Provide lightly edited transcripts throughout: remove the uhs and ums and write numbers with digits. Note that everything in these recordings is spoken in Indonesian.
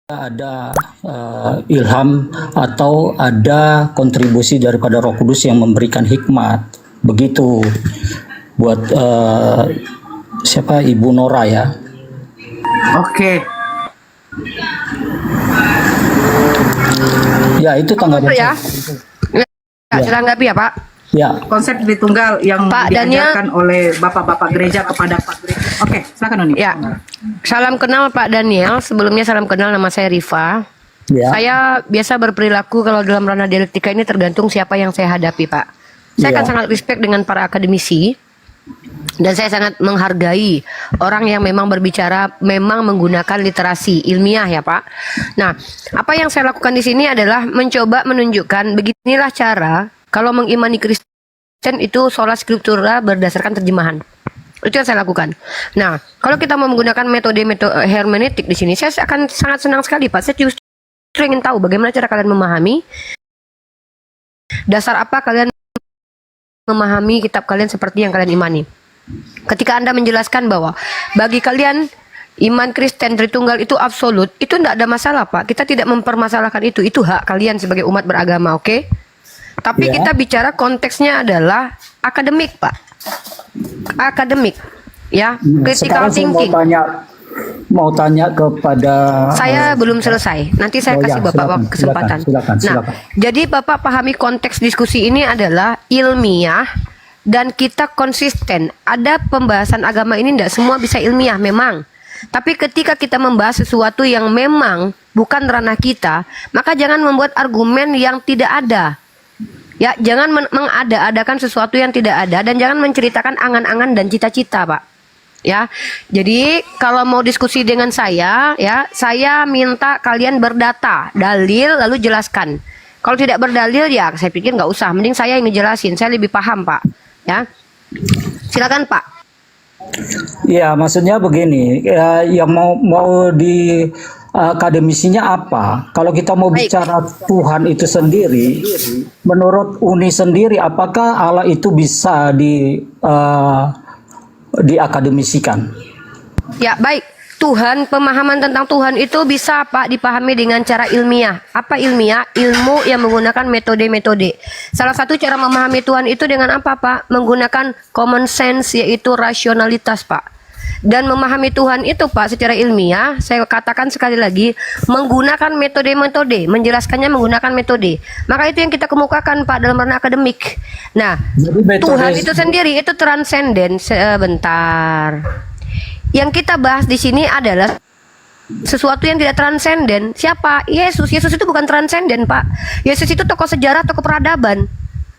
ada ilham atau ada kontribusi daripada Roh Kudus yang memberikan hikmat. Begitu buat siapa Ibu Nora ya. Oke. Ya itu tanggapan ya. Ya. Silanggapi ya Pak. Ya. Konsep Tritunggal yang Pak diajarkan oleh bapak-bapak gereja kepada Pak gereja. Oke, silakan Uni. Ya. Salam kenal Pak Daniel. Sebelumnya salam kenal, nama saya Rifa. Ya. Saya biasa berperilaku kalau dalam ranah dialektika ini tergantung siapa yang saya hadapi Pak. Saya Ya. akan sangat respect dengan para akademisi. Dan saya sangat menghargai orang yang memang berbicara, memang menggunakan literasi ilmiah ya Pak. Nah, apa yang saya lakukan di sini adalah mencoba menunjukkan beginilah cara kalau mengimani Kristen itu sola scriptura berdasarkan terjemahan. Itu yang saya lakukan. Nah, kalau kita mau menggunakan metode hermeneutik di sini, saya akan sangat senang sekali Pak. Saya justru ingin tahu bagaimana cara kalian memahami, dasar apa kalian memahami kitab kalian seperti yang kalian imani. Ketika Anda menjelaskan bahwa bagi kalian iman Kristen Tritunggal itu absolut, itu tidak ada masalah Pak. Kita tidak mempermasalahkan itu hak kalian sebagai umat beragama, oke? Tapi Ya. kita bicara konteksnya adalah akademik Pak. Akademik, ya, critical Sekarang saya thinking. mau tanya kepada Saya belum selesai. Nanti saya Oh ya, kasih Bapak silakan, kesempatan. silakan. Nah, jadi Bapak pahami konteks diskusi ini adalah ilmiah dan kita konsisten. Ada pembahasan agama ini tidak semua bisa ilmiah memang. Tapi ketika kita membahas sesuatu yang memang bukan ranah kita, maka jangan membuat argumen yang tidak ada. Ya, jangan mengada-adakan sesuatu yang tidak ada dan jangan menceritakan angan-angan dan cita-cita, Pak. Ya. Jadi, kalau mau diskusi dengan saya, ya, saya minta kalian berdata, dalil lalu jelaskan. Kalau tidak berdalil ya, saya pikir nggak usah. Mending saya yang ngejelasin, saya lebih paham, Pak. Ya. Silakan, Pak. Ya, maksudnya begini, yang mau di akademisinya apa? Kalau kita mau Baik. bicara Tuhan itu sendiri, menurut Uni sendiri, apakah Allah itu bisa diakademisikan? Ya, baik. Tuhan, pemahaman tentang Tuhan itu bisa Pak dipahami dengan cara ilmiah. Apa ilmiah? Ilmu yang menggunakan metode-metode. Salah satu cara memahami Tuhan itu dengan apa Pak? Menggunakan common sense, yaitu rasionalitas Pak. Dan memahami Tuhan itu Pak secara ilmiah, saya katakan sekali lagi, menggunakan metode-metode, menjelaskannya menggunakan metode. Maka itu yang kita kemukakan Pak dalam ranah akademik. Nah, Jadi metode Tuhan itu sendiri itu transenden. Sebentar. Yang kita bahas di sini adalah sesuatu yang tidak transenden. Siapa? Yesus. Yesus itu bukan transenden, Pak. Yesus itu tokoh sejarah, tokoh peradaban.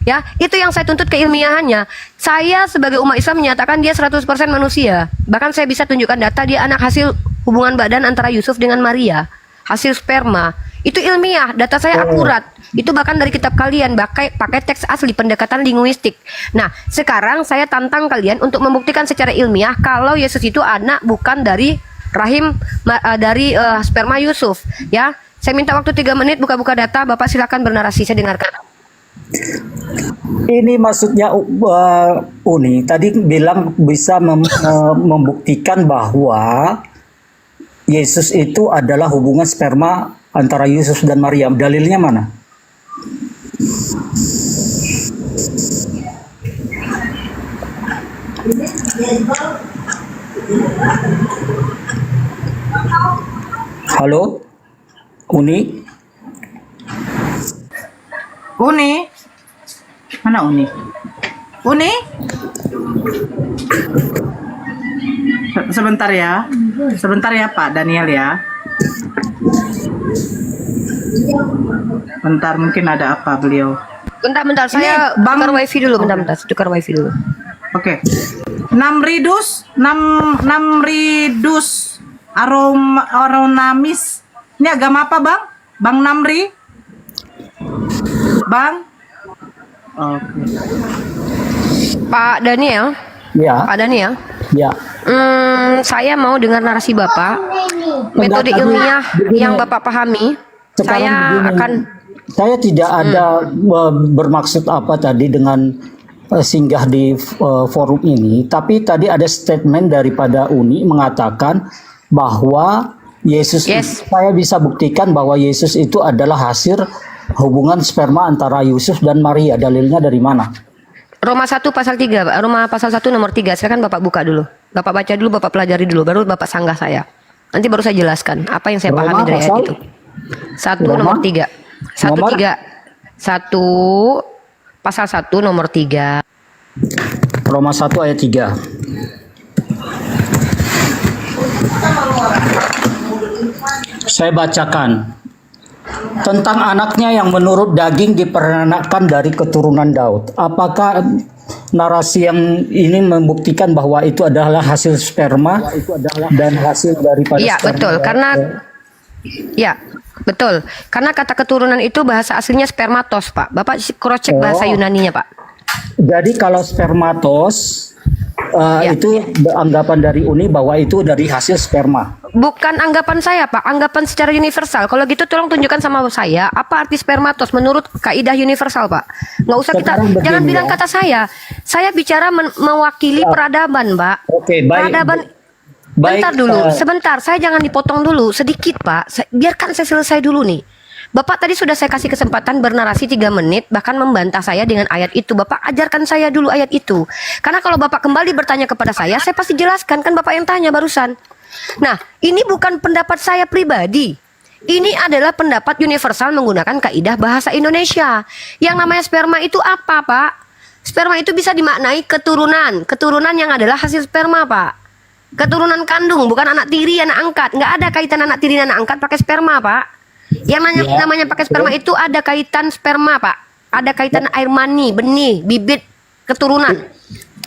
Ya, itu yang saya tuntut keilmiahannya. Saya sebagai umat Islam menyatakan dia 100% manusia. Bahkan saya bisa tunjukkan data dia anak hasil hubungan badan antara Yusuf dengan Maria. Hasil sperma. Itu ilmiah, data saya akurat. Itu bahkan dari kitab kalian, pakai teks asli, pendekatan linguistik. Nah, sekarang saya tantang kalian untuk membuktikan secara ilmiah kalau Yesus itu anak bukan dari rahim sperma Yusuf. Ya, saya minta waktu 3 menit buka-buka data. Bapak silakan bernarasi, saya dengarkan. Ini maksudnya Uni tadi bilang bisa membuktikan bahwa Yesus itu adalah hubungan sperma antara Yusuf dan Maria. Dalilnya mana? Halo, Uni? Uni? Mana Uni? Uni? Sebentar ya. Sebentar ya Pak Daniel ya. Bentar, mungkin ada apa beliau. Bentar, saya Bang- tukar wifi dulu, bentar, tukar wifi dulu. Oke. 6 ridus aronamis. Ini agama apa, Bang? Bang Namri? Bang? Oke. Pak Daniel, Ya, Pak Daniel. ya. Saya mau dengar narasi Bapak, metode Tadi ilmiah begini. yang Bapak pahami. Sekarang Saya begini, akan saya tidak ada bermaksud apa tadi dengan singgah di forum ini, tapi tadi ada statement daripada Uni mengatakan bahwa Yesus, Yes. saya bisa buktikan bahwa Yesus itu adalah hasil hubungan sperma antara Yusuf dan Maria. Dalilnya dari mana? Roma 1 pasal 3, Pak. Roma pasal 1 nomor 3. Silakan Bapak buka dulu. Bapak baca dulu, Bapak pelajari dulu, baru Bapak sanggah saya. Nanti baru saya jelaskan apa yang saya Roma pahami dari ayat pasal? itu. 1 Roma? nomor 3. 1 Nomor? 3. 1 pasal 1 nomor 3. Roma 1 ayat 3. Saya bacakan. Tentang anaknya yang menurut daging diperanakkan dari keturunan Daud. Apakah narasi yang ini membuktikan bahwa itu adalah hasil sperma dan hasil daripada Iya, sperma? betul. Karena ya, betul. Karena kata keturunan itu bahasa aslinya spermatos, Pak. Bapak cross check bahasa Oh. Yunaninya, Pak. Jadi kalau spermatos Ya. itu anggapan dari Uni bahwa itu dari hasil sperma. Bukan anggapan saya, Pak. Anggapan secara universal. Kalau gitu tolong tunjukkan sama saya apa arti spermatos menurut kaidah universal, Pak. Nggak usah kita, Sekarang begini, jangan bilang ya. kata saya. Saya bicara mewakili peradaban, Pak. Oke, baik. Peradaban. Baik, Bentar dulu, eh, sebentar. Saya jangan dipotong dulu, sedikit, Pak. Biarkan saya selesai dulu nih. Bapak tadi sudah saya kasih kesempatan bernarasi 3 menit, bahkan membantah saya dengan ayat itu. Bapak ajarkan saya dulu ayat itu. Karena kalau Bapak kembali bertanya kepada saya pasti jelaskan. Kan Bapak yang tanya barusan. Nah, ini bukan pendapat saya pribadi. Ini adalah pendapat universal menggunakan kaidah bahasa Indonesia. Yang namanya sperma itu apa, Pak? Sperma itu bisa dimaknai keturunan. Keturunan yang adalah hasil sperma, Pak. Keturunan kandung, bukan anak tiri, anak angkat. Nggak ada kaitan anak tiri dan anak angkat pakai sperma, Pak. Yang Ya. namanya pakai sperma itu ada kaitan sperma, Pak. Ada kaitan air mani, benih, bibit, keturunan.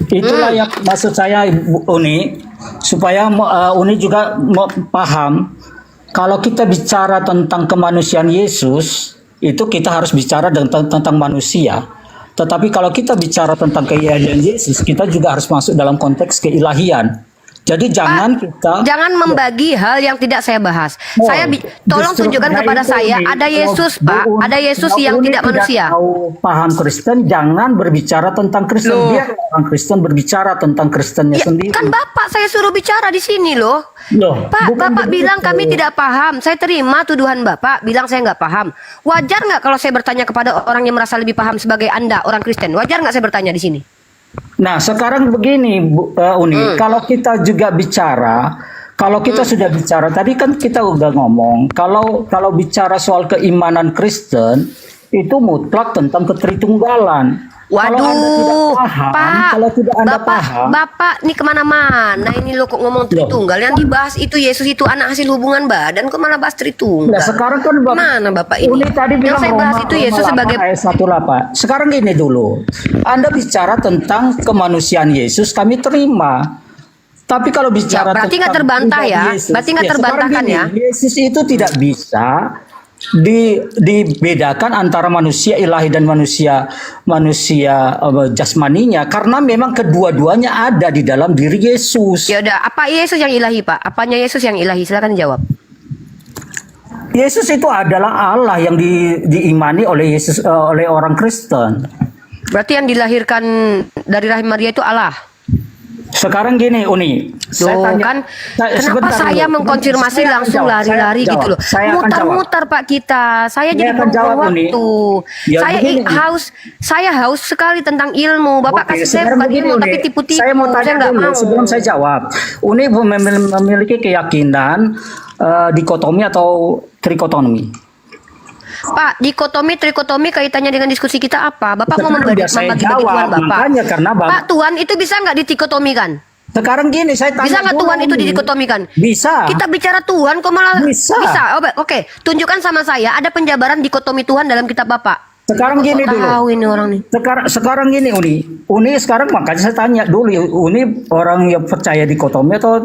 Itulah yang maksud saya, Bu Uni, supaya Uni juga mau paham. Kalau kita bicara tentang kemanusiaan Yesus, itu kita harus bicara tentang manusia. Tetapi kalau kita bicara tentang keilahian Yesus, kita juga harus masuk dalam konteks keilahian. Jadi jangan kita Jangan membagi hal yang tidak saya bahas. Oh, Tolong justru tunjukkan karena kepada itu, saya Uni, ada Yesus, Bu Pak. Uni, Ada Yesus Bu yang Uni tidak manusia. tahu paham Kristen, jangan berbicara tentang Kristen. Loh. Biar orang Kristen berbicara tentang Kristennya Ya, sendiri. kan Bapak saya suruh bicara di sini loh. Loh, Pak, bukan Bapak begitu. bilang kami tidak paham. Saya terima tuduhan Bapak, bilang saya nggak paham. Wajar nggak kalau saya bertanya kepada orang yang merasa lebih paham sebagai Anda, orang Kristen? Wajar nggak saya bertanya di sini? Nah, sekarang begini, Uni, kalau kita juga bicara, kalau kita sudah bicara, tadi kan kita udah ngomong, kalau bicara soal keimanan Kristen, itu mutlak tentang ketritunggalan. Kalau Anda tidak Waduh, paham, Pak, kalau tidak Anda paham, Bapak nih kemana-mana ini lo kok ngomong Tritunggal. Yang dibahas itu Yesus itu anak hasil hubungan badan, kok malah bahas Tritunggal? nah sekarang kan Mana Bapak ini? Uni tadi Yang bilang saya bahas itu Yesus 8 sebagai ayat 18. Sekarang gini dulu, Anda bicara tentang kemanusiaan Yesus, kami terima. Tapi kalau bicara berarti nggak tentang terbantah pribadi ya? Yesus, Berarti nggak sekarang terbantahkan gini, ya? Yesus itu tidak bisa dibedakan antara manusia ilahi dan manusia jasmaninya, karena memang kedua-duanya ada di dalam diri Yesus. Ya udah, apa Yesus yang ilahi, Pak? Apanya Yesus yang ilahi? Silakan jawab. Yesus itu adalah Allah yang diimani oleh Yesus oleh orang Kristen. Berarti yang dilahirkan dari rahim Maria itu Allah. Sekarang gini, Uni, Loh, kan kenapa sebentar saya dulu. mengkonfirmasi Saya akan langsung jawab, lari-lari saya akan gitu loh. jawab, saya akan jawab. Mutar-mutar Pak kita. Saya Saya jadi akan buang jawab, Uni. waktu. Ya, Saya begini, Uni. saya haus sekali tentang ilmu. Bapak Oke, kasih saya sekarang bukan begini, ilmu Uni. tapi tipu-tipu. Saya mau tanya nggak dulu mau. sebelum saya jawab. Uni memiliki keyakinan dikotomi atau trikotomi? Pak, dikotomi, trikotomi kaitannya dengan diskusi kita apa? Bapak mau Sekarang membagi biar saya Tuhan jawab, Bapak. makanya karena Pak, Tuhan itu bisa nggak ditikotomikan? Sekarang gini, saya tanya Bisa nggak dulu, Tuhan itu Uni. didikotomikan? Bisa. Kita bicara Tuhan kok malah Bisa. Oke, tunjukkan sama saya ada penjabaran dikotomi Tuhan dalam kitab Bapak. Sekarang Kok gini sok dulu. tahu ini orang nih. Sekarang gini, Uni sekarang makanya saya tanya dulu, Uni orang yang percaya dikotomi atau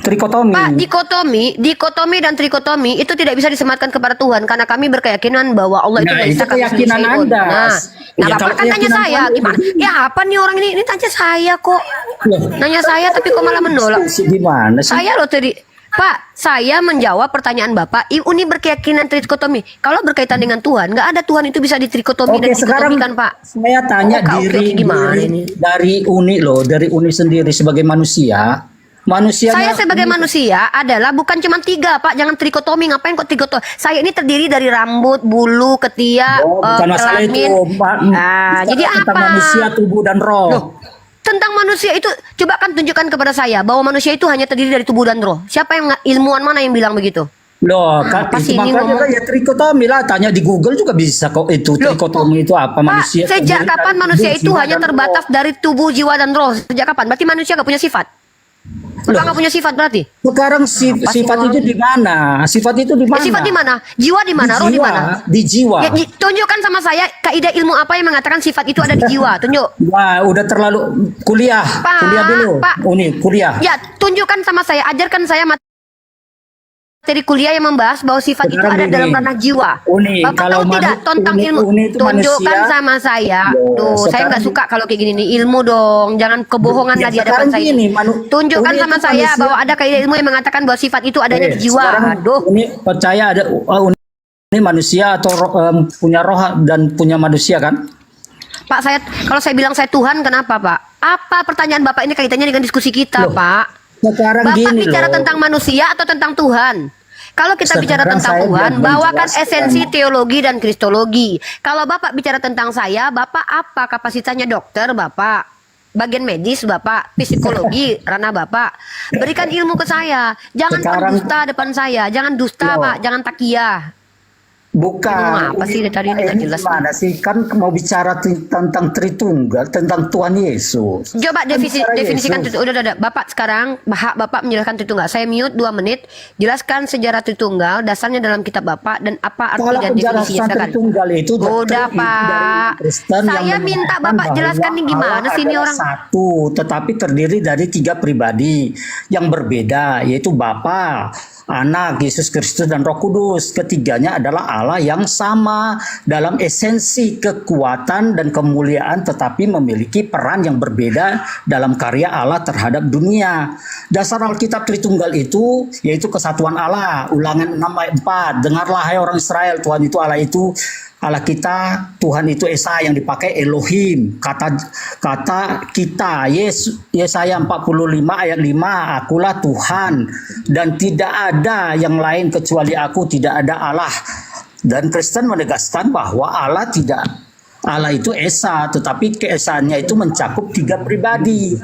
trikotomi? Pak, dikotomi dan trikotomi itu tidak bisa disematkan kepada Tuhan karena kami berkeyakinan bahwa Allah itu Nah, nggak itu bisa kami keyakinan selesaikan. Anda. Nah, Ya, Bapak kalau kan tanya keyakinan saya Anda gimana? begini. Ya apa nih orang ini tanya saya kok. Loh, Nanya saya tapi kok malah menolak. Gimana sih? Saya loh tadi Pak, saya menjawab pertanyaan Bapak. Uni berkeyakinan trikotomi. Kalau berkaitan dengan Tuhan, nggak ada Tuhan itu bisa ditrikotomi Oke, dan sekarang dikotomikan, Pak. saya tanya Oke, gimana ini? dari Uni loh, dari Uni sendiri sebagai manusia manusianya Saya sebagai manusia adalah bukan cuma 3, Pak. Jangan trikotomi. Ngapain kok trikotomi? Saya ini terdiri dari rambut, bulu, ketiak, bukan masalah itu. kelamin. Nah, jadi Tentang apa? manusia, tubuh dan roh. Loh, tentang manusia itu coba kan tunjukkan kepada saya bahwa manusia itu hanya terdiri dari tubuh dan roh. Siapa yang ilmuwan mana yang bilang begitu? Loh, kan Apa itu sih ini makanya ngomong? kan ya trikotomi lah. Tanya di Google juga bisa kok itu. Loh, Trikotomi itu apa? Pak, Manusia sejak terdiri kapan dari manusia tubuh, itu jiwa, hanya dan terbatas roh. dari tubuh, jiwa, dan roh? Sejak kapan? Berarti manusia nggak punya sifat? Bapak Loh, nggak punya sifat berarti? sekarang Apa sih sifat orang? itu di mana? Sifat itu di Ya, mana? sifat di mana? Jiwa di mana? Di Roh di jiwa, mana? di jiwa. Ya, tunjukkan sama saya kaidah ilmu apa yang mengatakan sifat itu ada di jiwa. Tunjuk. Wah, udah terlalu kuliah. Pak, Kuliah dulu. Pak. Uni, kuliah. Ya, tunjukkan sama saya, ajarkan saya materi kuliah yang membahas bahwa sifat itu Sekarang ada gini, dalam ranah jiwa. Uni, Bapak kalau tahu tidak tentang Uni- ilmu? Uni itu Tunjukkan manusia. sama saya. Loh, Tuh, saya sekarang- nggak suka kalau kayak gini nih. Ilmu dong, jangan kebohongan Ya, lah di hadapan sekarang saya. gini, Tunjukkan Uni sama itu saya manusia. bahwa ada kaidah ilmu yang mengatakan bahwa sifat itu adanya di jiwa. Sekarang Aduh. Uni percaya ada Uni ini manusia atau punya roh dan punya manusia kan? Pak, kalau saya bilang saya Tuhan, kenapa, Pak? Apa pertanyaan Bapak ini kaitannya dengan diskusi kita, Loh, Pak? Sekarang Bapak gini bicara loh. tentang manusia atau tentang Tuhan? Kalau kita bicara Sekarang tentang saya Tuhan, biar bawakan menjelaskan. esensi teologi dan kristologi. Kalau Bapak bicara tentang saya, Bapak apa kapasitasnya dokter, Bapak? Bagian medis, Bapak, psikologi, ranah Bapak. Berikan ilmu ke saya. Jangan Sekarang- pendusta depan saya. Jangan dusta, Loh. Pak. Jangan takiyah. Bukan. Apa sih tadi ini nggak Ini jelas. gimana sih? Kan mau bicara tentang Tritunggal, tentang Tuhan Yesus. Coba bicara definisikan Yesus. udah. Bapak sekarang hak Bapak menjelaskan Tritunggal. Saya mute 2 menit. Jelaskan sejarah Tritunggal, dasarnya dalam kitab Bapak dan apa arti Kalau dan definisinya. penjelasan Silakan. Tritunggal itu Udah, doktrin Pak. dari Kristen Saya yang minta menyatakan Bapak bahwa jelaskan nih gimana Allah sih ini adalah orang. satu, tetapi terdiri dari 3 pribadi yang berbeda, yaitu Bapa, Anak, Yesus Kristus, dan Roh Kudus. Ketiganya adalah Allah yang sama dalam esensi kekuatan dan kemuliaan, tetapi memiliki peran yang berbeda dalam karya Allah terhadap dunia. Dasar Alkitab Tritunggal itu yaitu kesatuan Allah. Ulangan 6 ayat 4. Dengarlah hai orang Israel, Tuhan itu Allah kita, Tuhan itu Esa yang dipakai Elohim. Kata kita, Yesaya 45 ayat 5, akulah Tuhan dan tidak ada yang lain kecuali aku, tidak ada Allah. Dan Kristen menegaskan bahwa Allah itu Esa, tetapi keesaannya itu mencakup 3 pribadi.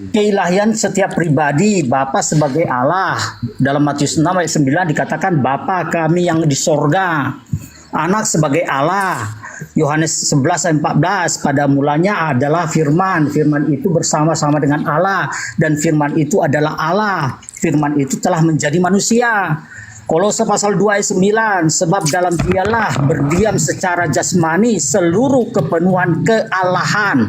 Keilahian setiap pribadi, Bapa sebagai Allah. Dalam Matius 6 ayat 9 dikatakan Bapa kami yang di sorga. Anak sebagai Allah. Yohanes 11 ayat 14, pada mulanya adalah firman. Firman itu bersama-sama dengan Allah dan firman itu adalah Allah. Firman itu telah menjadi manusia. Kolose pasal 2 ayat 9, sebab dalam dialah berdiam secara jasmani seluruh kepenuhan kealahan.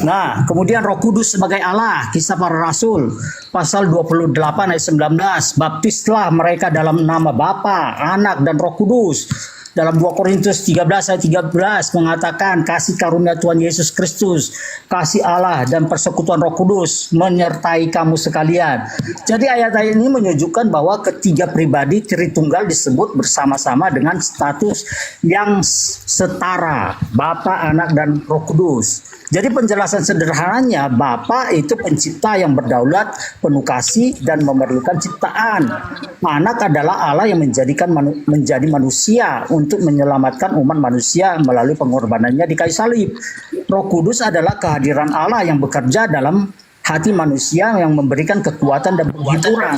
Nah, kemudian Roh Kudus sebagai Allah, Kisah Para Rasul pasal 28 ayat 19, baptislah mereka dalam nama Bapa, Anak, dan Roh Kudus. Dalam 2 Korintus 13 ayat 13 mengatakan kasih karunia Tuhan Yesus Kristus, kasih Allah dan persekutuan Roh Kudus menyertai kamu sekalian. Jadi ayat-ayat ini menunjukkan bahwa ketiga pribadi Tritunggal disebut bersama-sama dengan status yang setara, Bapa, Anak, dan Roh Kudus. Jadi penjelasan sederhananya, Bapa itu pencipta yang berdaulat, penuh kasih, dan memerlukan ciptaan. Anak adalah Allah yang menjadi manusia untuk menyelamatkan umat manusia melalui pengorbanannya di kayu salib. Roh Kudus adalah kehadiran Allah yang bekerja dalam hati manusia yang memberikan kekuatan dan penghiburan.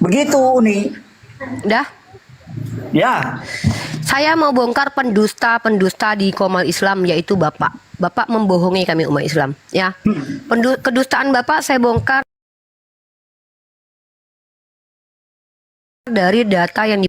Begitu, Uni. Udah. Ya. Saya mau bongkar pendusta di Komal Islam, yaitu Bapak. Bapak membohongi kami umat Islam, ya. Kedustaan Bapak saya bongkar dari data yang